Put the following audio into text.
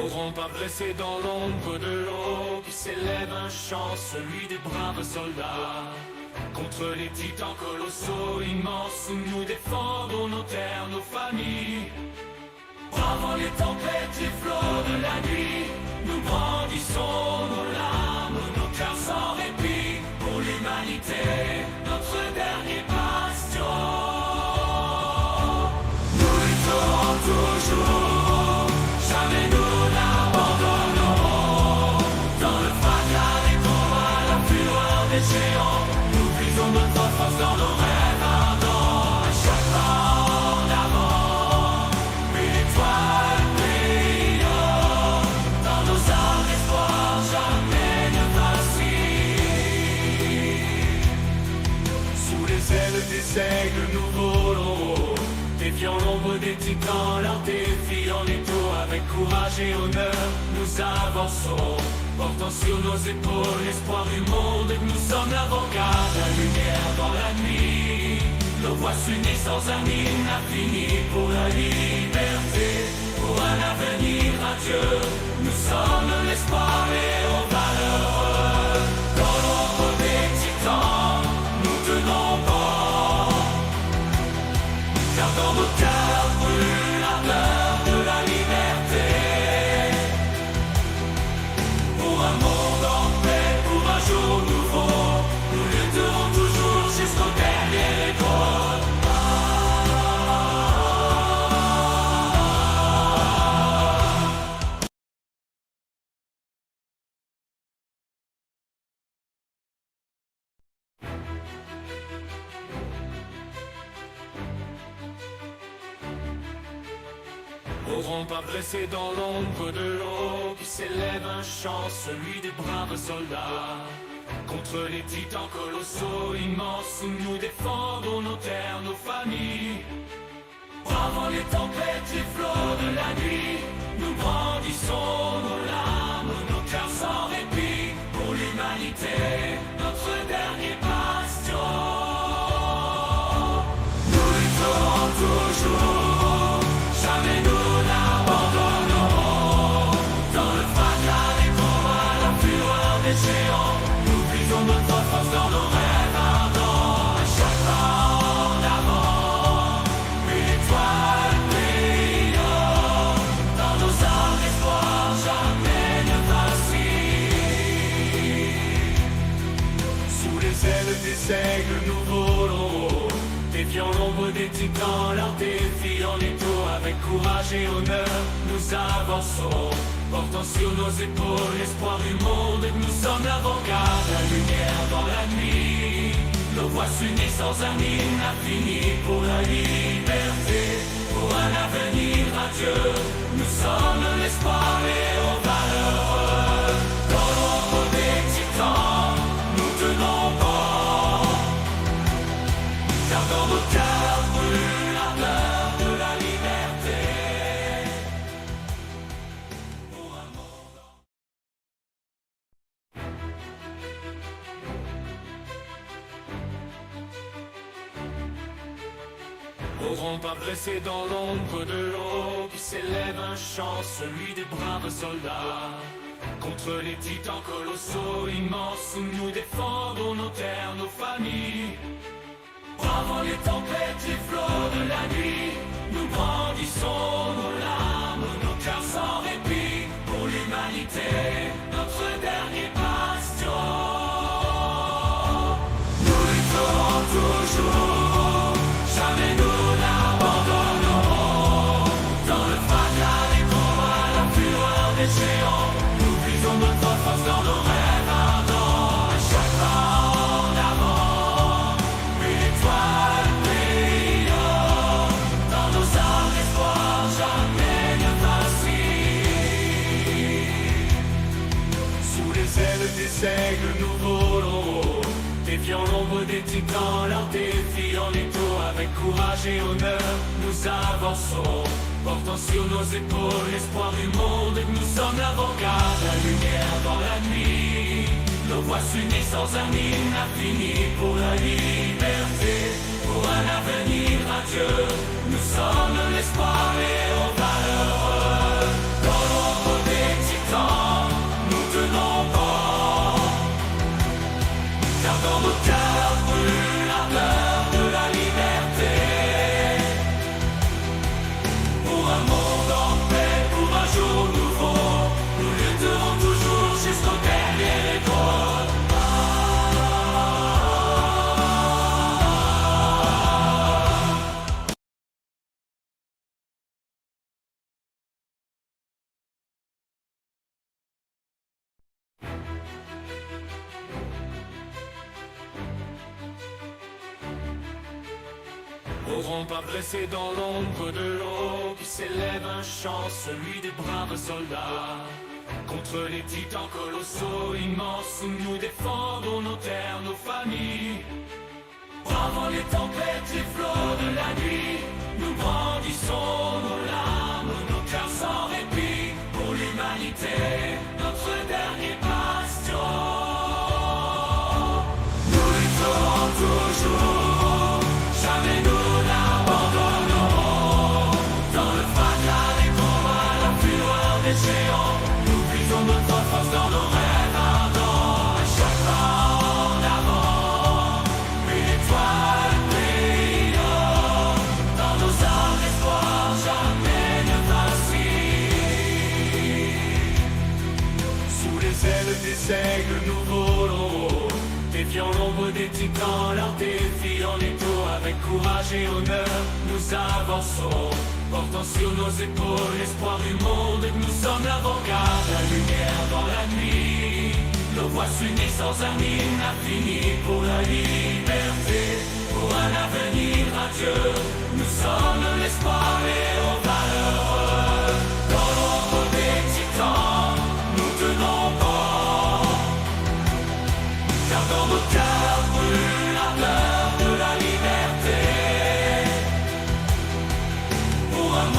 N'auront pas blessé dans l'ombre de l'eau, qui s'élève un chant, celui des braves soldats. Contre les titans colossaux, immenses, où nous défendons nos terres, nos familles. Bravant les tempêtes, les flots de la nuit, nous brandissons nos larmes, nos cœurs sans répit, pour l'humanité, notre dernier bastion. Nous lutterons toujours, jamais nous n'abandonnerons. Dans le fracas des combats, la fureur des géants, nous puisons notre force dans nos rêves ardents. À chaque pas en avant, une étoile brillant. Dans nos âmes d'espoir, jamais ne vacille. Sous les ailes des aigles, nous volons, défiant l'ombre des titans, leur défi en étau. Avec courage et honneur, nous avançons, portant sur nos épaules l'espoir du monde. Nous sommes l'avant-garde, la lumière dans la nuit. Nos voix s'unissent sans un hymne infini pour la liberté, pour un avenir radieux. Nous sommes l'espoir et aux valeureux. Dans l'ombre des titans, nous tenons bon, car dans nos cœurs brûle l'ardeur de la liberté. Pour un monde en paix, pour un jour nouveau, nous lutterons toujours jusqu'au dernier écho. N'auront pas blessé dans l'ombre de l'eau, qui s'élève un chant, celui des braves soldats. Contre les titans colossaux, immenses, où nous défendons nos terres, nos familles. Bravant les tempêtes, les flots de la nuit, nous brandissons nos larmes, nos cœurs sans répit, pour l'humanité, notre dernier bastion. Nous lutterons toujours, jamais nous n'abandonnerons. Dans le fracas des combats, la fureur des géants, nous puisons notre force dans nos rêves ardents. À chaque pas en avant, une étoile brillant. Dans nos âmes d'espoir, jamais ne vacille. Sous les ailes des aigles, nous volons, défiant l'ombre des titans, leur défi en étau. Avec courage et honneur, nous avançons, portant sur nos épaules l'espoir du monde. Nous sommes l'avant-garde, la lumière dans la nuit. Nos voix s'unissent sans un hymne infini pour la liberté, pour un avenir radieux. Nous sommes l'espoir et aux valeureux. Dans l'ombre des titans, nous tenons bon, car dans nos cœurs brûle l'ardeur de la liberté. Pour un monde n'auront pas blessé dans l'ombre de l'eau, qui s'élève un chant, celui des braves soldats. Contre les titans colossaux, immenses, où nous défendons nos terres, nos familles. Bravant les tempêtes, les flots de la nuit, nous brandissons nos larmes, nos cœurs sans répit, pour l'humanité, notre dernier bastion. Nous lutterons toujours, jamais nous n'abandonnerons. Dans le fracas des combats, la fureur des géants, nous puisons notre force dans nos rêves ardents. À chaque pas en avant, une étoile brillant. Dans nos âmes d'espoir, jamais ne vacille. Sous les ailes des aigles, nous volons, défiant l'ombre des titans, leur défi en étau. Avec courage et honneur, nous avançons, portant sur nos épaules l'espoir du monde. Nous sommes l'avant-garde, la lumière dans la nuit. Nos voix s'unissent sans un hymne infini pour la liberté, pour un avenir radieux. Nous sommes l'espoir et aux valeureux. Dans l'ombre des N'auront pas blessé dans l'ombre de l'eau, qui s'élève un chant, celui des braves soldats. Contre les titans colossaux immenses, où nous défendons nos terres, nos familles. Bravant les tempêtes, les flots de la nuit, nous brandissons nos larmes, nos cœurs sans répit, pour l'humanité, notre dernier bastion. Nous lutterons toujours, jamais nous n'abandonnerons. Dans le fracas des combats, la fureur des géants, nous puisons notre force dans nos rêves ardents. À chaque pas en avant, une étoile brille. Dans nos âmes, l'espoir jamais ne vacille. Sous les ailes des aigles, nous volons, défiant l'ombre des titans, leur défi en étau. Avec courage et honneur, nous avançons, portant sur nos épaules l'espoir du monde. Nous sommes l'avant-garde, la lumière dans la nuit. Nos voix s'unissent sans un hymne infini pour la liberté, pour un avenir radieux. Nous sommes l'espoir et aux valeureux. Dans l'ombre des titans, nous tenons bon, car dans nos cœurs brûle l'ardeur de la liberté. Pour un